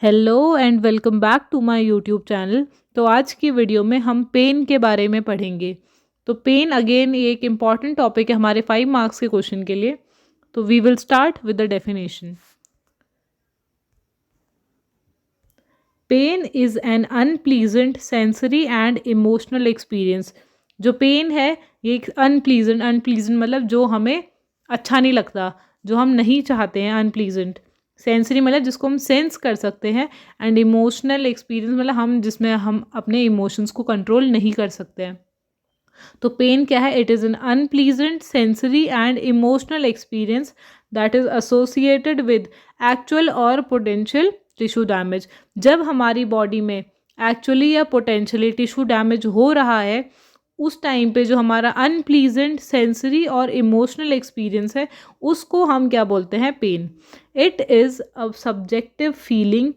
Hello and welcome back to my YouTube channel. तो आज की वीडियो में हम पेन के बारे में पढ़ेंगे। तो पेन अगेन ये एक इम्पॉर्टेंट टॉपिक है हमारे 5 मार्क्स के क्वेश्चन के लिए। तो we will start with the definition. Pain is an unpleasant sensory and emotional experience. जो पेन है ये एक अनप्लीजेंट मतलब जो हमें अच्छा नहीं लगता, जो हम नहीं चाहते हैं। अनप्लीजेंट सेंसरी मतलब जिसको हम सेंस कर सकते हैं, एंड इमोशनल एक्सपीरियंस मतलब जिसमें हम अपने इमोशंस को कंट्रोल नहीं कर सकते हैं। तो पेन क्या है? It is an unpleasant sensory and emotional experience that is associated with actual और पोटेंशियल टिश्यू डैमेज। जब हमारी बॉडी में एक्चुअली या पोटेंशियली टिश्यू डैमेज हो रहा है, उस टाइम पे जो हमारा अनप्लीजेंट सेंसरी और इमोशनल एक्सपीरियंस है, उसको हम क्या बोलते हैं? Pain. It is a subjective feeling,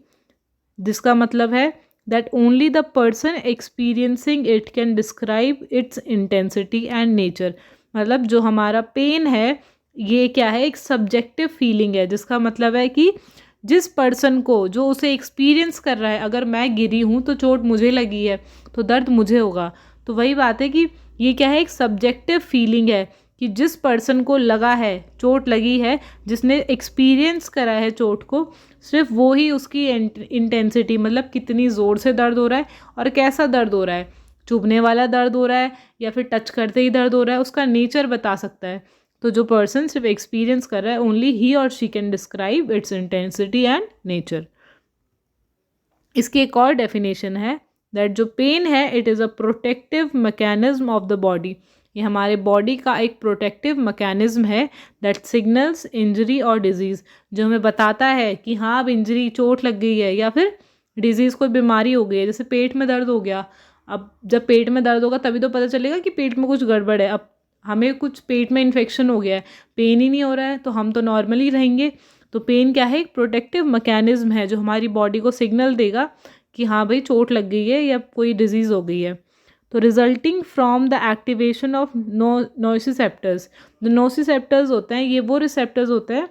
जिसका मतलब है that only the person experiencing it can describe its intensity and nature। मतलब जो हमारा पेन है ये क्या है? एक सब्जेक्टिव फीलिंग है, जिसका मतलब है कि जिस पर्सन को, जो उसे एक्सपीरियंस कर रहा है, अगर मैं गिरी हूँ तो चोट मुझे लगी है तो दर्द मुझे होगा। तो वही बात है कि ये क्या है? एक सब्जेक्टिव फीलिंग है कि जिस पर्सन को लगा है, चोट लगी है, जिसने एक्सपीरियंस करा है चोट को, सिर्फ वो ही उसकी इंटेंसिटी मतलब कितनी ज़ोर से दर्द हो रहा है और कैसा दर्द हो रहा है, चुभने वाला दर्द हो रहा है या फिर टच करते ही दर्द हो रहा है, उसका नेचर बता सकता है। तो जो पर्सन सिर्फ एक्सपीरियंस कर रहा है, ओनली ही और she can describe it's intensity and nature. इसकी एक और डेफिनेशन है दैट जो पेन है it is a protective mechanism of the body. ये हमारे बॉडी का एक प्रोटेक्टिव मैकेनिज्म है दैट सिग्नल्स इंजरी और डिजीज़, जो हमें बताता है कि हाँ अब इंजरी, चोट लग गई है या फिर डिजीज़, कोई बीमारी हो गई है। जैसे पेट में दर्द हो गया, अब जब पेट में दर्द होगा तभी तो पता चलेगा कि पेट में कुछ गड़बड़ है। अब हमें कुछ पेट में इन्फेक्शन हो गया है, पेन ही नहीं हो रहा है, तो हम तो नॉर्मली रहेंगे। तो पेन क्या है? एक प्रोटेक्टिव मैकेनिज्म है जो हमारी बॉडी को सिग्नल देगा कि हाँ भाई चोट लग गई है या कोई डिजीज़ हो गई है। तो resulting from the activation of nociceptors. जो नोसिसेप्टर्स होते हैं ये वो रिसेप्टर्स होते हैं,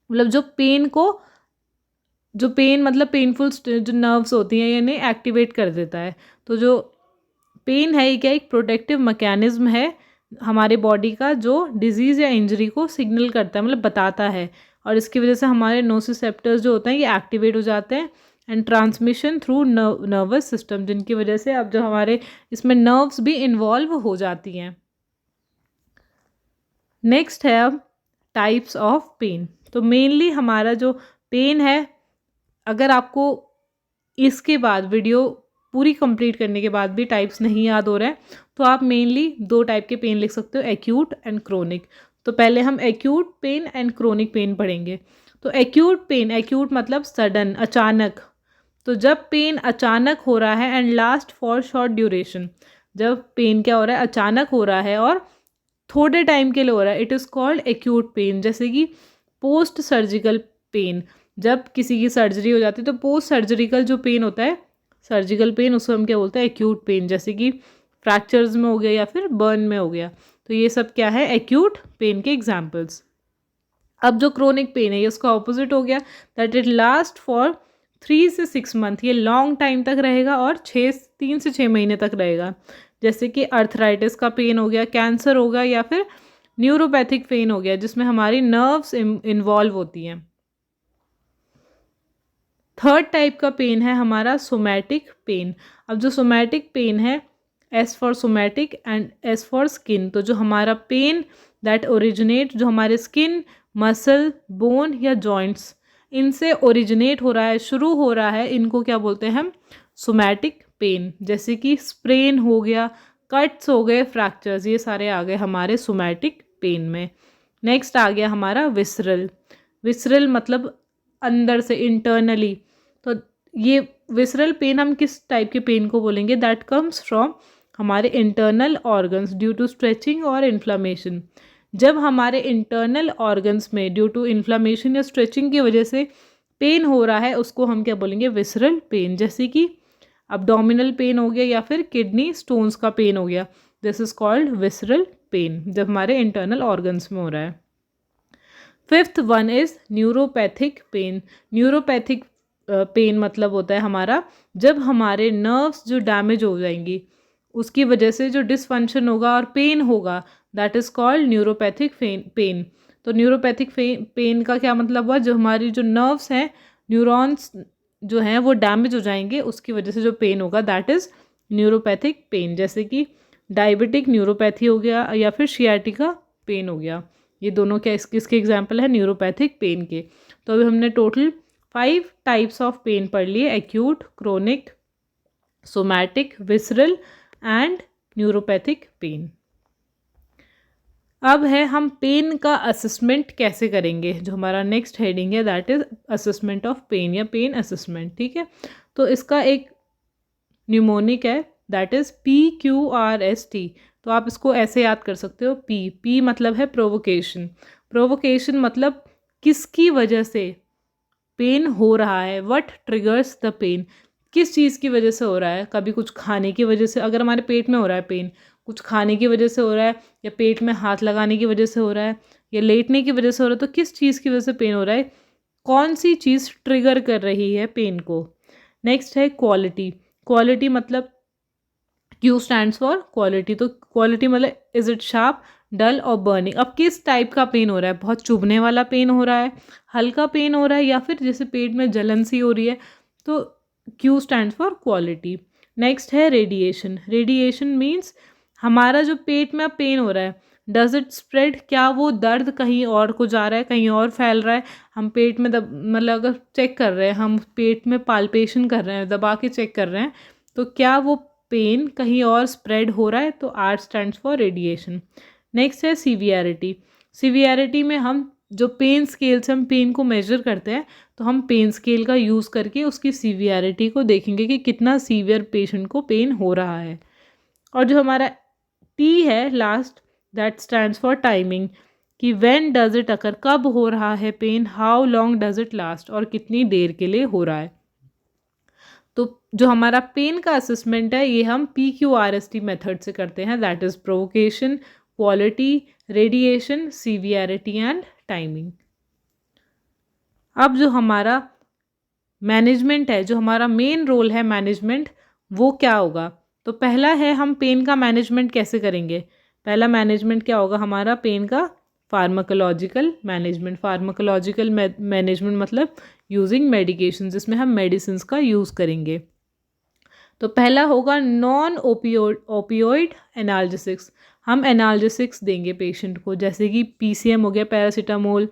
मतलब जो पेन को, जो पेन मतलब पेनफुल जो नर्व्स होती हैं यानी एक्टिवेट कर देता है। तो जो पेन है ये क्या? एक प्रोटेक्टिव मैकेनिज्म है हमारे बॉडी का, जो डिजीज़ या इंजरी को सिग्नल करता है, मतलब बताता है। और इसकी वजह से हमारे नोसिसेप्टर्स जो होते हैं ये एक्टिवेट हो जाते हैं, and transmission through nervous system, जिनकी वजह से अब जो हमारे इसमें नर्व्स भी इन्वॉल्व हो जाती हैं। नेक्स्ट है अब टाइप्स ऑफ पेन। तो मेनली हमारा जो पेन है, अगर आपको इसके बाद वीडियो पूरी कंप्लीट करने के बाद भी टाइप्स नहीं याद हो रहा है, तो आप मेनली 2 टाइप के पेन लिख सकते हो, एक्यूट एंड क्रोनिक। तो पहले हम acute pain and chronic pain पढ़ेंगे। तो एक्यूट पेन, एक्यूट मतलब सडन, अचानक। तो जब पेन अचानक हो रहा है and last for short duration, जब पेन क्या हो रहा है? अचानक हो रहा है और थोड़े टाइम के लिए हो रहा है, it is called acute pain. जैसे कि पोस्ट सर्जिकल पेन, जब किसी की सर्जरी हो जाती है तो पोस्ट सर्जरिकल जो पेन होता है, सर्जिकल पेन, उसको हम क्या बोलते हैं? Acute pain. जैसे कि फ्रैक्चर्स में हो गया या फिर बर्न में हो गया। तो ये सब क्या है? एक्यूट पेन के एग्जाम्पल्स। अब जो क्रोनिक पेन है ये उसका ऑपोजिट हो गया, दैट इट लास्ट फॉर 3 से 6 मंथ। ये लॉन्ग टाइम तक रहेगा और 3 से 6 महीने तक रहेगा। जैसे कि अर्थराइटिस का पेन हो गया, कैंसर हो गया, या फिर न्यूरोपैथिक पेन हो गया, जिसमें हमारी नर्व्स इन्वॉल्व होती हैं। थर्ड टाइप का पेन है हमारा सोमैटिक पेन। अब जो सोमैटिक पेन है, S for somatic and S for skin. तो जो हमारा पेन दैट ओरिजिनेट, जो हमारे स्किन, मसल, बोन या जॉइंट्स, इनसे ओरिजिनेट हो रहा है, शुरू हो रहा है, इनको क्या बोलते हैं हम? Somatic pain. जैसे कि स्प्रेन हो गया, कट्स हो गए, फ्रैक्चर्स, ये सारे आ गए हमारे सोमैटिक पेन में। नेक्स्ट आ गया हमारा विसरल। विसरल मतलब अंदर से, इंटरनली। तो ये विसरल पेन हम किस टाइप के पेन को बोलेंगे? दैट कम्स फ्रॉम हमारे internal organs due to stretching और इन्फ्लामेशन। जब हमारे इंटरनल ऑर्गन्स में ड्यू टू इन्फ्लामेशन या स्ट्रेचिंग की वजह से पेन हो रहा है, उसको हम क्या बोलेंगे? Visceral pain. जैसे कि अब्डोमिनल पेन हो गया या फिर किडनी स्टोन्स का पेन हो गया, this is called visceral pain, जब हमारे इंटरनल ऑर्गन्स में हो रहा है। Fifth one is neuropathic pain. Neuropathic pain मतलब होता है हमारा जब हमारे नर्व्स जो डैमेज हो जाएंगी उसकी वजह से जो डिसफंक्शन होगा और पेन होगा, that is called neuropathic pain. तो न्यूरोपैथिक पेन का क्या मतलब हुआ, जो हमारी जो नर्व्स हैं, न्यूरॉन्स जो हैं वो डैमेज हो जाएंगे, उसकी वजह से जो पेन होगा दैट इज़ न्यूरोपैथिक पेन। जैसे कि डायबिटिक न्यूरोपैथी हो गया या फिर शियाटिका पेन हो गया। ये दोनों क्या किसके एग्जाम्पल है, न्यूरोपैथिक पेन के। तो अभी हमने टोटल 5 टाइप्स ऑफ पेन पढ़ लिए, acute, chronic, somatic, visceral and neuropathic pain. अब है हम पेन का असेसमेंट कैसे करेंगे, जो हमारा नेक्स्ट हेडिंग है that is assessment of pain या पेन असेसमेंट। ठीक है, तो इसका एक न्यूमोनिक है दैट इज PQRST। तो आप इसको ऐसे याद कर सकते हो, पी मतलब है प्रोवोकेशन। प्रोवोकेशन मतलब किसकी वजह से पेन हो रहा है, व्हाट ट्रिगर्स द पेन, किस चीज़ की वजह से हो रहा है। कभी कुछ खाने की वजह से, अगर हमारे पेट में हो रहा है पेन, कुछ खाने की वजह से हो रहा है, या पेट में हाथ लगाने की वजह से हो रहा है, या लेटने की वजह से हो रहा है, तो किस चीज़ की वजह से पेन हो रहा है, कौन सी चीज़ ट्रिगर कर रही है पेन को। नेक्स्ट है क्वालिटी। क्वालिटी मतलब Q स्टैंड्स फॉर क्वालिटी। तो क्वालिटी मतलब इज इट शार्प, डल और बर्निंग। अब किस टाइप का पेन हो रहा है, बहुत चुभने वाला पेन हो रहा है, हल्का पेन हो रहा है, या फिर जैसे पेट में जलन सी हो रही है, तो Q stands for quality. Next है रेडिएशन। रेडिएशन मीन्स हमारा जो पेट में पेन हो रहा है, डज इट स्प्रेड, क्या वो दर्द कहीं और को जा रहा है, कहीं और फैल रहा है। हम पेट में मतलब अगर चेक कर रहे हैं, हम पेट में पाल्पेशन कर रहे हैं, दबा के चेक कर रहे हैं, तो क्या वो पेन कहीं और स्प्रेड हो रहा है, तो R stands for radiation. Next है सीवियरिटी। सीवियरिटी में हम जो पेन स्केल से हम पेन को मेजर करते हैं, तो हम पेन स्केल का यूज़ करके उसकी सीवियरिटी को देखेंगे कि कितना सीवियर पेशेंट को पेन हो रहा है। और जो हमारा T है last, that stands for timing, कि व्हेन डज इट अकर, कब हो रहा है pain, how long does it last, और कितनी देर के लिए हो रहा है। तो जो हमारा पेन का असेसमेंट है ये हम PQRST मेथड से करते हैं, that is provocation, quality, radiation, severity and timing. अब जो हमारा मैनेजमेंट है, जो हमारा मेन रोल है मैनेजमेंट, वो क्या होगा। तो पहला है हम पेन का मैनेजमेंट कैसे करेंगे। पहला मैनेजमेंट क्या होगा हमारा पेन का, फार्माकोलॉजिकल मैनेजमेंट। फार्माकोलॉजिकल मैनेजमेंट मतलब यूजिंग मेडिकेशन, जिसमें हम मेडिसिन का यूज़ करेंगे। तो पहला होगा नॉन ओपियोइड एनाल्जेसिक्स। हम एनाल्जेसिक्स देंगे पेशेंट को, जैसे कि PCM हो गया, पैरासीटामोल,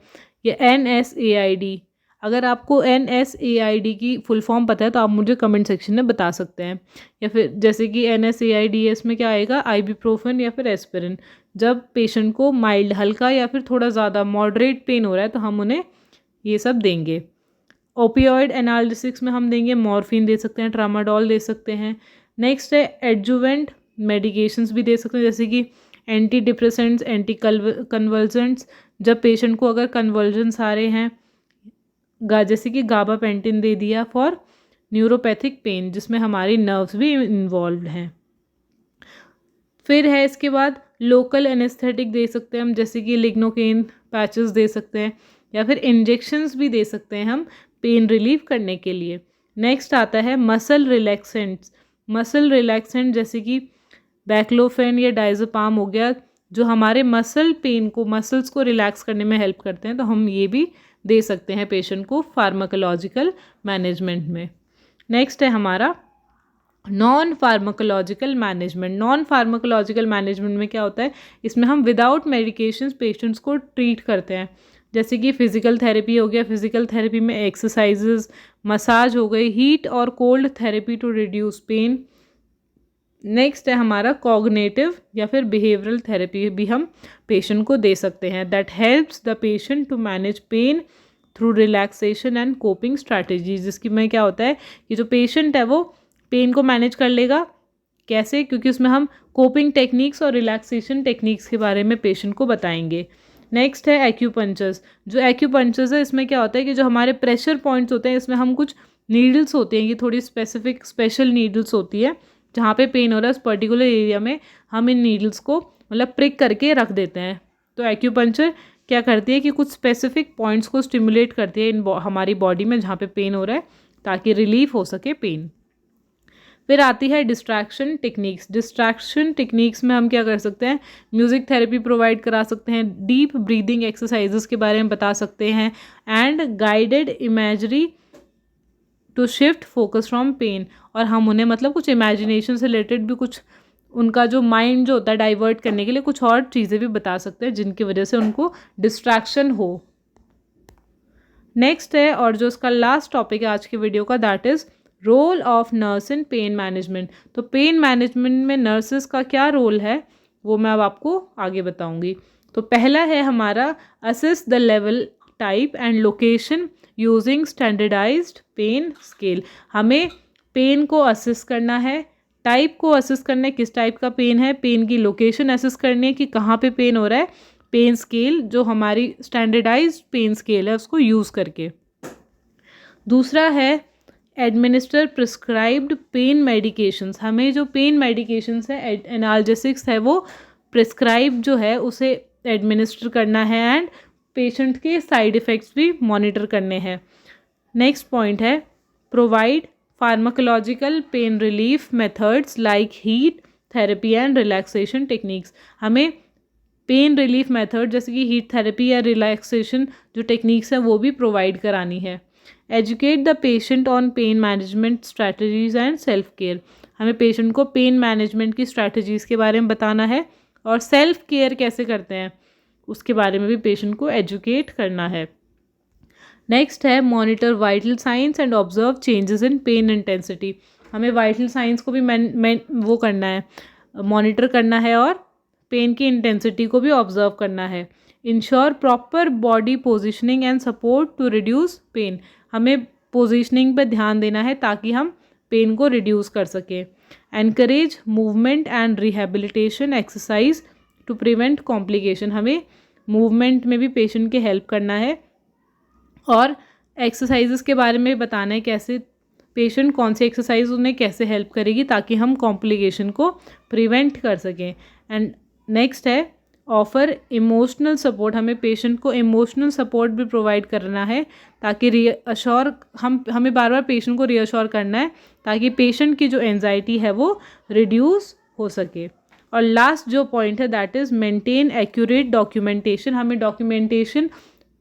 या NSAID। अगर आपको NSAID की फुल फॉर्म पता है तो आप मुझे कमेंट सेक्शन में बता सकते हैं। या फिर जैसे कि NSAIDs में क्या आएगा, आइबुप्रोफेन या फिर एस्पिरिन। जब पेशेंट को माइल्ड, हल्का या फिर थोड़ा ज़्यादा मॉडरेट पेन हो रहा है तो हम उन्हें ये सब देंगे। ओपियोइड एनाल्जेसिक्स में हम देंगे मॉर्फिन दे सकते हैं, ट्रामाडोल दे सकते हैं। नेक्स्ट है एडजुवेंट मेडिकेशंस भी दे सकते हैं, जैसे कि एंटी डिप्रेसेंट्स, एंटी कन्वल्जेंट्स। जब पेशेंट को अगर कन्वल्जन्स आ रहे हैं, जैसे कि गाबापेंटिन दे दिया फॉर न्यूरोपैथिक पेन, जिसमें हमारी नर्व्स भी इन्वॉल्व हैं। फिर है इसके बाद लोकल एनेस्थेटिक दे सकते हैं हम, जैसे कि लिग्नोकेन पैचेस दे सकते हैं, या फिर इंजेक्शंस भी दे सकते हैं हम पेन रिलीव करने के लिए। नेक्स्ट आता है मसल रिलैक्सेंट्स। मसल रिलैक्सेंट जैसे कि बैक्लोफेन या डायज़ेपाम हो गया, जो हमारे मसल पेन को, मसल्स को रिलैक्स करने में हेल्प करते हैं, तो हम ये भी दे सकते हैं पेशेंट को फार्माकोलॉजिकल मैनेजमेंट में। नेक्स्ट है हमारा non pharmacological management. Non pharmacological management में क्या होता है, इसमें हम विदाउट मेडिकेशंस पेशेंट्स को ट्रीट करते हैं, जैसे कि फिज़िकल थेरेपी हो गया। फिज़िकल थेरेपी में एक्सरसाइजेज, मसाज हो गई, हीट और cold therapy to reduce pain. Next है हमारा कॉग्निटिव या फिर बिहेवियरल थेरेपी भी हम पेशेंट को दे सकते हैं, that helps the patient to manage pain through relaxation and coping strategies. जिसकी में क्या होता है कि जो पेशेंट है वो पेन को मैनेज कर लेगा, कैसे, क्योंकि उसमें हम कोपिंग टेक्निक्स और रिलैक्सेशन टेक्निक्स के बारे में पेशेंट को बताएंगे। नेक्स्ट है एक्यूपंचर्स। जो एक्यूपंचर्स है इसमें क्या होता है कि जो हमारे प्रेशर पॉइंट्स होते हैं, इसमें हम कुछ नीडल्स होते हैं, ये थोड़ी स्पेसिफिक स्पेशल नीडल्स होती है, जहाँ पे पेन हो रहा है उस पर्टिकुलर एरिया में हम इन नीडल्स को मतलब प्रिक करके रख देते हैं। तो एक्यूपंचर क्या करती है कि कुछ स्पेसिफिक पॉइंट्स को स्टिमुलेट करती है हमारी बॉडी में जहाँ पे पेन हो रहा है, ताकि रिलीफ हो सके पेन। फिर आती है डिस्ट्रैक्शन टेक्निक्स। डिस्ट्रैक्शन टेक्निक्स में हम क्या कर सकते हैं, म्यूज़िक थेरेपी प्रोवाइड करा सकते हैं, डीप ब्रीदिंग एक्सरसाइजेस के बारे में बता सकते हैं, and guided imagery to shift focus from pain. और हम उन्हें मतलब कुछ इमेजिनेशन से रिलेटेड भी कुछ उनका जो माइंड जो होता है डाइवर्ट करने के लिए कुछ और चीज़ें भी बता सकते हैं जिनकी वजह से उनको डिस्ट्रैक्शन हो। नेक्स्ट है और जो इसका लास्ट टॉपिक है आज की वीडियो का, that is role of nurse in pain management. तो पेन मैनेजमेंट में नर्सेस का क्या रोल है वो मैं अब आपको आगे बताऊंगी। तो पहला है हमारा assess the level type and location using standardised pain scale. हमें पेन को असेस करना है, टाइप को असेस करना है किस टाइप का पेन है, पेन की लोकेशन असेस करनी है कि कहाँ पे पेन हो रहा है, पेन स्केल जो हमारी स्टैंडर्डाइज्ड पेन स्केल है उसको यूज़ करके। दूसरा है एडमिनिस्टर प्रिस्क्राइब्ड पेन मेडिकेशंस। हमें जो पेन मेडिकेशंस है एनाल्जेसिक्स है वो प्रिस्क्राइब जो है उसे एडमिनिस्टर करना है, एंड पेशेंट के साइड इफ़ेक्ट्स भी मॉनिटर करने हैं। नेक्स्ट पॉइंट है provide pharmacological pain relief methods like heat therapy and relaxation techniques. हमें पेन रिलीफ मेथड जैसे कि हीट थेरेपी या रिलैक्सेशन जो टेक्निक्स हैं वो भी प्रोवाइड करानी है। Educate the patient on pain management strategies and self care. हमें पेशेंट को पेन मैनेजमेंट की स्ट्रैटेजीज़ के बारे में बताना है और सेल्फ केयर कैसे करते हैं उसके बारे में भी पेशेंट को एजुकेट करना है। नेक्स्ट है monitor vital science and observe changes in pen intensity. हमें वाइटल साइंस को भी वो करना है, मॉनिटर करना है और पेन की इंटेंसिटी को भी ऑब्जर्व करना है। Ensure proper body positioning and support to reduce pain. हमें पोजिशनिंग पर ध्यान देना है ताकि हम पेन को रिड्यूस कर सकें। Encourage movement and rehabilitation exercise to prevent complication. हमें मूवमेंट में भी पेशेंट के हेल्प करना है और एक्सरसाइजेस के बारे में बताना है कैसे पेशेंट कौन सी एक्सरसाइज उन्हें कैसे हेल्प करेगी ताकि हम कॉम्प्लिकेशन को प्रिवेंट कर सकें। एंड नेक्स्ट है ऑफर इमोशनल सपोर्ट। हमें पेशेंट को इमोशनल सपोर्ट भी प्रोवाइड करना है ताकि हमें बार बार पेशेंट को रीअश्योर करना है ताकि पेशेंट की जो एंजाइटी है वो रिड्यूस हो सके। और लास्ट जो पॉइंट है that is maintain accurate documentation. हमें डॉक्यूमेंटेशन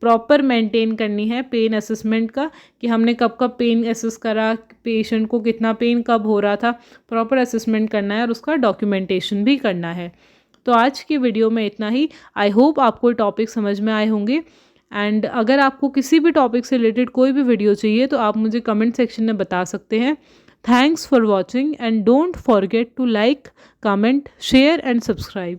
प्रॉपर मेंटेन करनी है पेन असेसमेंट का कि हमने कब कब पेन असेस करा, पेशेंट को कितना पेन कब हो रहा था, प्रॉपर असेसमेंट करना है और उसका डॉक्यूमेंटेशन भी करना है। तो आज की वीडियो में इतना ही। आई होप आपको टॉपिक समझ में आए होंगे, एंड अगर आपको किसी भी टॉपिक से रिलेटेड कोई भी वीडियो चाहिए तो आप मुझे कमेंट सेक्शन में बता सकते हैं। Thanks for watching and don't forget to like, comment, share and subscribe.